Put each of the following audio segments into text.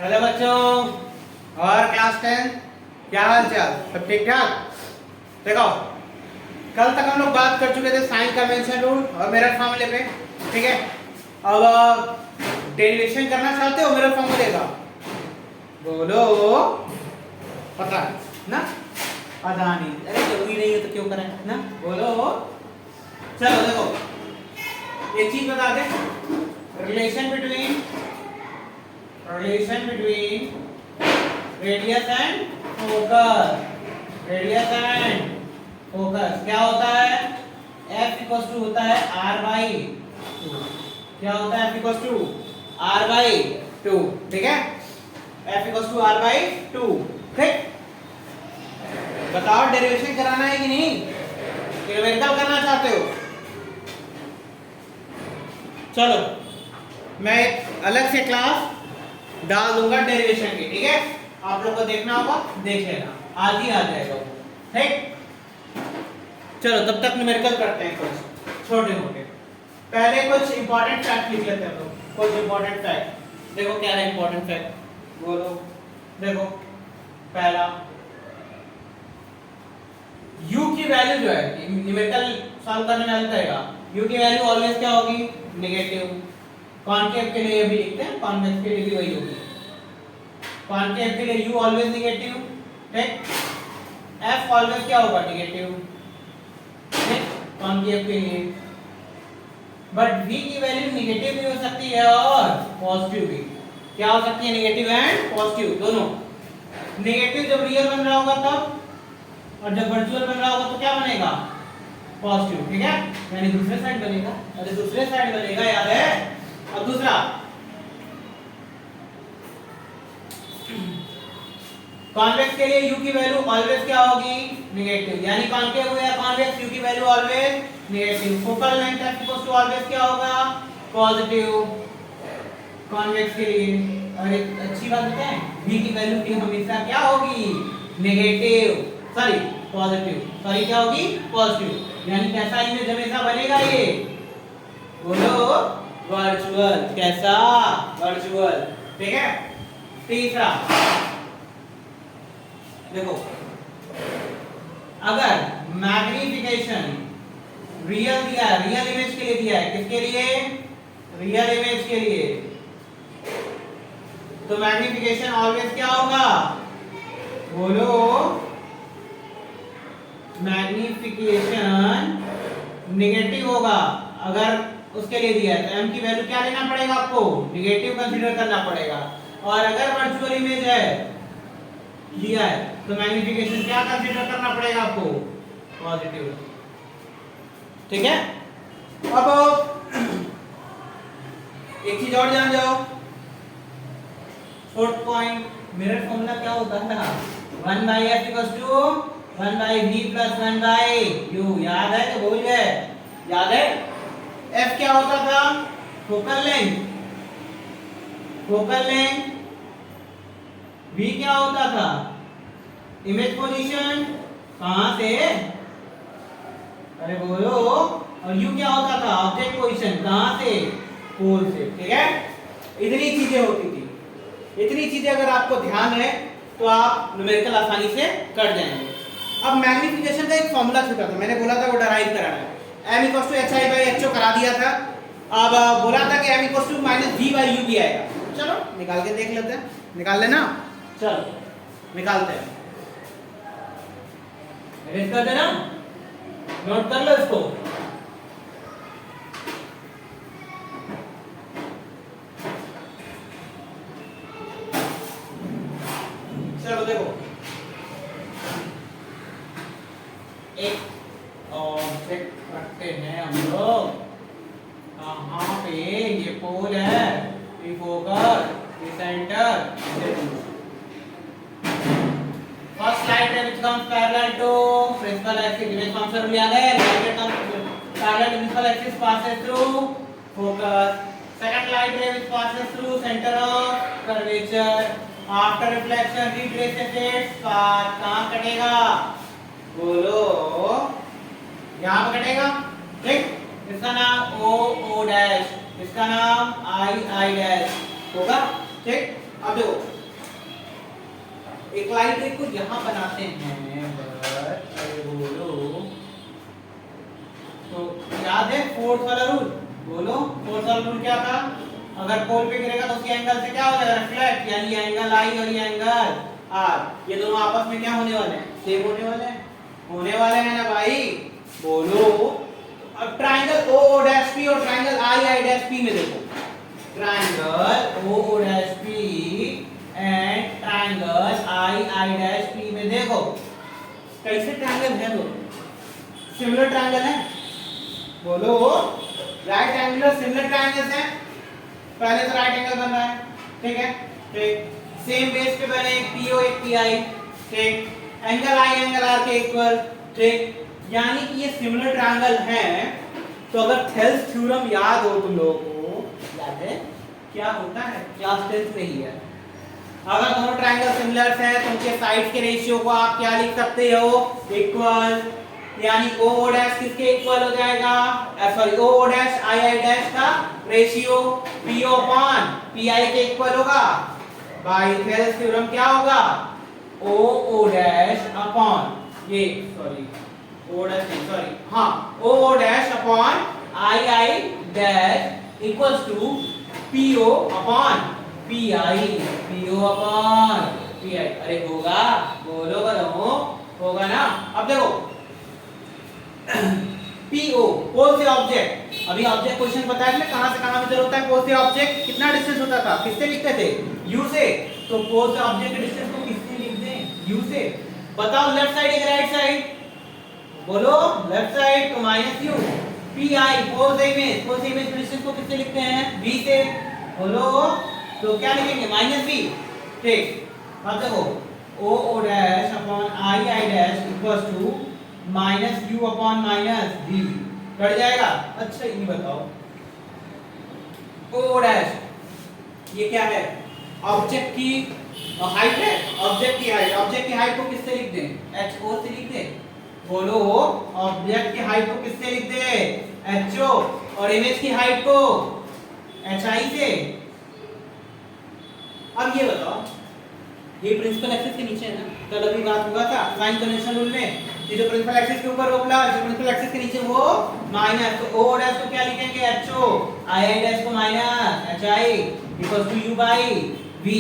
Hello बच्चों और class 10 क्या हाल चाल, सब ठीक ठाक। देखो कल तक हम लोग बात कर चुके थे साइन कन्वेंशन रूल और मिरर फॉर्मूले पे, ठीक है। अब डेरिवेशन करना चाहते हो मिरर फॉर्मूले का? बोलो, पता है ना? पता नहीं, अरे जरूरी नहीं है तो क्यों करें ना, बोलो। चलो देखो एक चीज बता दे, relation between radius and focus. Radius and focus क्या होता है? F इक्वल्स टू होता है R बाई 2। क्या होता है? F equals to R by 2, ठीक है। F equals to R by 2, ठीक। बताओ डेरिवेशन कराना है कि नहीं, न्यूमेरिकल करना चाहते हो? चलो मैं एक अलग से क्लास डाल दूंगा डेरिवेशन की, ठीक है। आप लोग को देखना होगा, देख लेना, आज ही आ जाएगा वो, ठीक। चलो तब तक न्यूमेरिकल करते हैं कुछ छोटे मोटे। पहले कुछ इंपॉर्टेंट फैक्ट लिख लेते हैं लोग, कुछ इंपॉर्टेंट फैक्ट। देखो क्या है इंपॉर्टेंट फैक्ट, बोलो। देखो पहला, u की वैल्यू जो है न्यूमेरिकल सॉल्व करने में हेल्प करेगा। u की वैल्यू ऑलवेज क्या होगी? नेगेटिव। कॉन्केव के लिए भी लिखते हैं, कॉन्वेक्स के लिए भी वही होगी। कॉन्केव के लिए u ऑलवेज नेगेटिव, ठीक। f ऑलवेज क्या होगा? नेगेटिव, ठीक, कॉन्केव के लिए। बट v की वैल्यू नेगेटिव भी हो सकती है और पॉजिटिव भी। क्या हो सकती है? नेगेटिव एंड पॉजिटिव दोनों। नेगेटिव जब रियल बन रहा होगा तब, और जब वर्चुअल बन रहा होगा तो क्या बनेगा? पॉजिटिव, ठीक है। यानी दूसरे साइड बनेगा, अरे दूसरे साइड बनेगा, याद है। और दूसरा, कॉन्वेक्स के लिए u की वैल्यू ऑलवेज क्या होगी? नेगेटिव। यानी कॉन्केव हो या कॉन्वेक्स, u की value always negative. Focal length f equals to always क्या होगा? पॉजिटिव, कॉन्वेक्स के लिए। और एक अच्छी बात बताएं, v की वैल्यू की हमेशा क्या होगी? नेगेटिव, सॉरी पॉजिटिव, सॉरी क्या होगी? पॉजिटिव। यानी कैसा इमेज हमेशा बनेगा ये? बोलो, वर्चुअल। कैसा? वर्चुअल, ठीक है। तीसरा देखो, अगर मैग्निफिकेशन रियल दिया है, रियल इमेज के लिए दिया है, किसके लिए? रियल इमेज के लिए, तो मैग्निफिकेशन ऑलवेज क्या होगा? बोलो, मैग्निफिकेशन नेगेटिव होगा। अगर उसके लिए दिया है तो m की वैल्यू क्या लेना पड़ेगा आपको? नेगेटिव कंसीडर करना पड़ेगा। और अगर वर्चुअल इमेज है लिया है तो मैग्निफिकेशन क्या कंसीडर करना पड़ेगा आपको? पॉजिटिव, ठीक है। अब एक चीज और जान जाओ, शॉर्ट पॉइंट मिरर फॉर्मूला क्या होता है? 1 by f equals to 1 by v plus 1 by u। याद है तो भूल गए? याद है? f क्या होता था? Focal length, focal length. v क्या होता था? इमेज पोजीशन, कहां से? अरे बोलो। और u क्या होता था? ऑब्जेक्ट पोजीशन, कहां से? पोल से, ठीक है। इतनी चीजें होती थी। इतनी चीजें अगर आपको ध्यान है तो आप न्यूमेरिकल आसानी से कर जाएंगे। अब मैग्निफिकेशन का एक फॉर्मूला छूटा था, मैंने बोला था वो डराइव कराना है। m equals to hi by ho करा दिया था। अब बोला था कि m equals to minus v by u भी आएगा। चलो निकाल के देख लेते हैं, निकाल लेना। चलो निकालते हैं, रेड कर देना, नोट कर लो इसको। चलो देखो, एक ऑब्जेक्ट रखते हैं हम लोग, कहाँ पे? ये पोल है, ये फोकस, ये सेंटर, ये फर्स्ट लाइट रे which comes parallel to principal axis, image function rule याद है? Light ray comes parallel to principal axis passes through focus. Second light ray which passes through center of curvature. After reflection retraces its path. कहाँ कटेगा? बोलो, यहाँ पे कटेगा, ठीक। इसका नाम O O डैश, इसका नाम I I डैश होगा, ठीक। अब देखो इक्विलैटरल को यहाँ बनाते हैं बट अरे बोलो तो याद है फोर्थ वाला रूल, बोलो फोर्थ वाला रूल क्या था, अगर पोल पे गिरेगा तो उसके एंगल से क्या हो जाएगा, रिफ्लेक्ट, यानी ये एंगल आई और ये एंगल आर, ये दोनों आपस में क्या होने वाले हैं, सेम होने वाले हैं ना भाई, बोलो। अब triangle O O dash P और triangle I I dash P में देखो, triangle O O dash P and triangle I I dash P में देखो कैसे ट्रायंगल है, दोनों सिमिलर ट्रायंगल है, बोलो राइट एंगुलर सिमिलर ट्रायंगल्स हैं, पहले तो राइट एंगल बन रहा है, ठीक है, ठीक, सेम बेस पे बने एक पीओ एक पीआई, ठीक, एंगल आई एंगल आर के इक्वल, ठीक, यानी कि ये सिमिलर ट्रायंगल है। तो अगर थेल्स थ्योरम याद हो तुम लोगों को, याद है क्या होता है, क्लास 10th में ही है, अगर दोनों ट्रायंगल सिमिलर हैं तो उनके साइड्स के रेशियो को आप क्या लिख सकते हो, इक्वल, यानी ओ ओ डैश किसके इक्वल हो जाएगा, sorry O O dash I I dash का रेशियो पीओ अपॉन पीआई के इक्वल होगा, बाय थेल्स थ्योरम क्या होगा, ओ ओ डैश अपॉन ये सॉरी ओ डैश सॉरी हाँ O O dash upon I I dash equals to PO upon PI, PO upon PI, अरे होगा, बोलो करो होगा ना। अब देखो पीओ पोल से ऑब्जेक्ट, अभी ऑब्जेक्ट क्वेश्चन पता है कहां से कहां मीटर होता है, पोल से ऑब्जेक्ट कितना डिस्टेंस होता था, किससे लिखते थे, यू से, तो पोल से ऑब्जेक्ट के डिस्टेंस को किससे लिख दें, यू से, बताओ लेफ्ट साइड या राइट साइड, बोलो लेफ्ट साइड तो माइनस यू, पी आई पोल से इमेज डिस्टेंस को किससे लिखते हैं, v से, बोलो तो क्या लिखेंगे माइनस v, ठीक। अब देखो O O dash upon I I dash equals to minus u upon minus v, cut जाएगा। अच्छा ये बताओ ओ डैश ये क्या है, ऑब्जेक्ट की हाइट है, ऑब्जेक्ट की हाइट को किससे लिख दें, एच ओ से लिख दें, बोलो ऑब्जेक्ट की हाइट को किससे लिख दें, एच ओ, और इमेज की हाइट को एच आई से। अब ये बताओ ये प्रिंसिपल एक्सिस के नीचे है ना, कल अभी बात हुआ था साइन कन्वेंशन रूल में, ये जो प्रिंसिपल एक्सिस के ऊपर वो प्लस, जो प्रिंसिपल एक्सिस के नीचे वो माइनस, तो ओ डैश को क्या लिखेंगे, h o, I I dash को minus h i equals to u by v.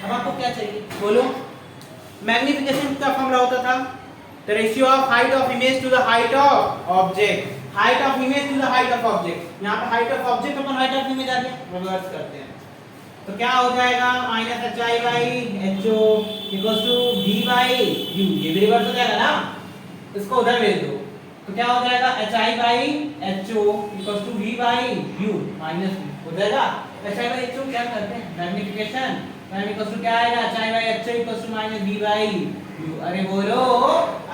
अब आपको क्या चाहिए, बोलो मैग्निफिकेशन का फॉर्मूला होता था the ratio of height of image to the height of object, height of image to the height of object, यहां पे height of object upon height of image आ गया, रिवर्स करते हैं तो क्या हो जाएगा, minus h i by h o equals to v by u, ये भी रिवर्स हो जाएगा ना, इसको उधर भेज दो तो क्या हो जाएगा, h i by h o equals to v by u minus v हो जाएगा। H i by h o क्या करते हैं मैग्निफिकेशन, यानी इक्वल्स टू क्या आएगा, h i by h o equals to minus v by u, अरे बोलो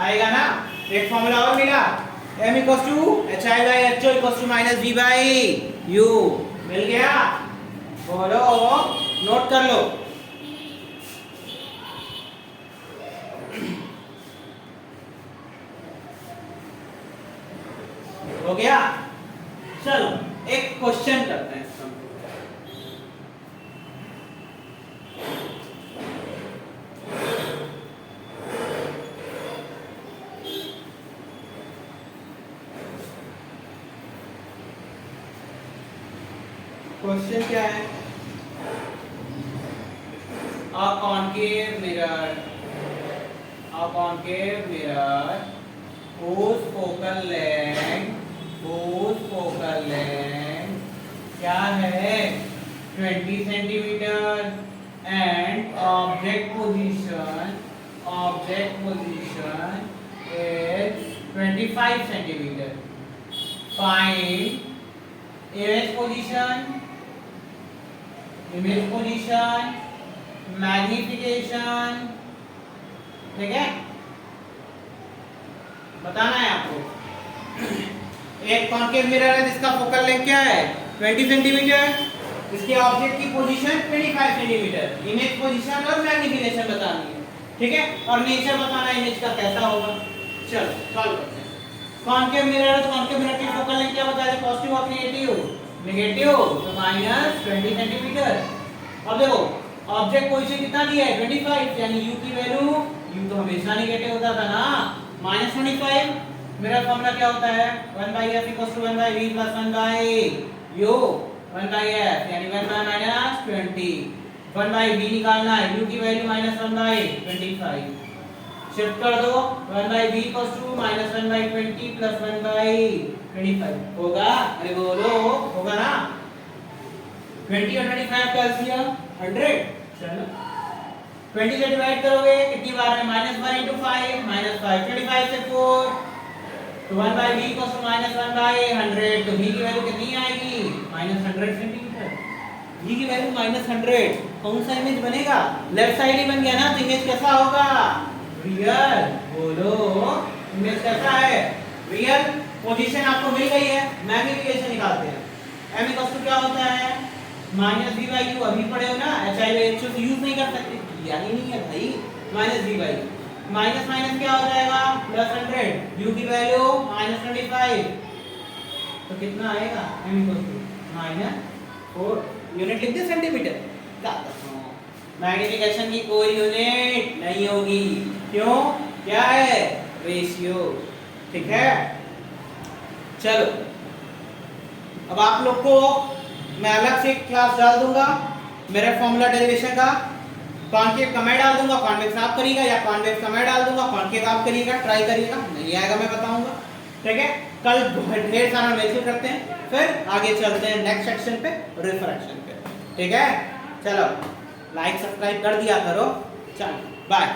आएगा ना, एक फार्मूला और मिला, m equals to h i by h o equals to minus v by u, मिल गया, बोलो नोट कर लो। हो गया, चलो एक क्वेश्चन करते हैं इसका, क्वेश्चन क्या है, a concave mirror whose focal length क्या है 20 centimetre and object position is 25 centimeter. Find image position, magnification, ठीक है, बताना है आपको। एक कॉन्केव मिरर है जिसका फोकल लेंथ क्या है 20 सेंटीमीटर, इसके ऑब्जेक्ट की पोजीशन 25 सेंटीमीटर, इमेज पोजीशन और मैग्निफिकेशन बतानी है, ठीक है, और नेचर बताना है इमेज का कैसा होगा। चलो सॉल्व करते हैं। कॉन्केव मिरर, तो कॉन्केव मिरर की फोकल लेंथ क्या बताया, पॉजिटिव और नेगेटिव, तो -20 सेंटीमीटर। अब देखो ऑब्जेक्ट पोजीशन कितना दिया है 25, यानी u की वैल्यू, u तो हमेशा नेगेटिव होता था ना, -25। मेरा फॉर्मूला क्या होता है 1/f = 1/v + 1/u 1/f, यानी 1 - -20। 1/v निकालना है, u की वैल्यू -1/25, शिफ्ट कर दो 1/v = -1/20 + 1/25 होगा, अरे बोलो होगा ना। 20 और 25 का एलसीएम 100, चलो 20 से डिवाइड करोगे कितनी बार है -1 × 5 -5, 25 से 4, तो 1/v = -1/100, तो v की वैल्यू कितनी आएगी -100 सेंटीमीटर। v की वैल्यू -100, कौन सा इमेज बनेगा, लेफ्ट साइड ही बन गया ना, तो इमेज कैसा होगा रियल, बोलो इमेज कैसा है रियल। पोजीशन आपको मिल गई है, मैग्नीफिकेशन निकालते हैं। m = क्या होता है -v/u, अभी पढ़े हो ना, HI/HO से यूज नहीं कर सकते, किया ही नहीं है भाई, -v/u, माइनस माइनस क्या हो जाएगा +100, u की वैल्यू -25, तो कितना आएगा m = -4, यूनिट लिख दे सेंटीमीटर, क्या मैग्नीफिकेशन की कोई यूनिट नहीं होगी, क्यों, क्या है रेशियो, ठीक है। चलो अब आप लोग को मैं अलग से क्लास डाल दूंगा, मेरा फॉर्मूला डेरिवेशन का, कॉन्केव का मैं डाल दूंगा, कॉन्वेक्स आप करिएगा, या कॉन्वेक्स का मैं डाल दूंगा, कॉन्केव आप करिएगा, ट्राई करिएगा, नहीं आएगा मैं बताऊंगा, ठीक है। कल ढेर सारा मेंशन करते हैं, फिर आगे चलते हैं नेक्स्ट सेक्शन पे, रिफ्रैक्शन पे, ठीक है। चलो लाइक सब्सक्राइब कर दिया करो, चलो बाय।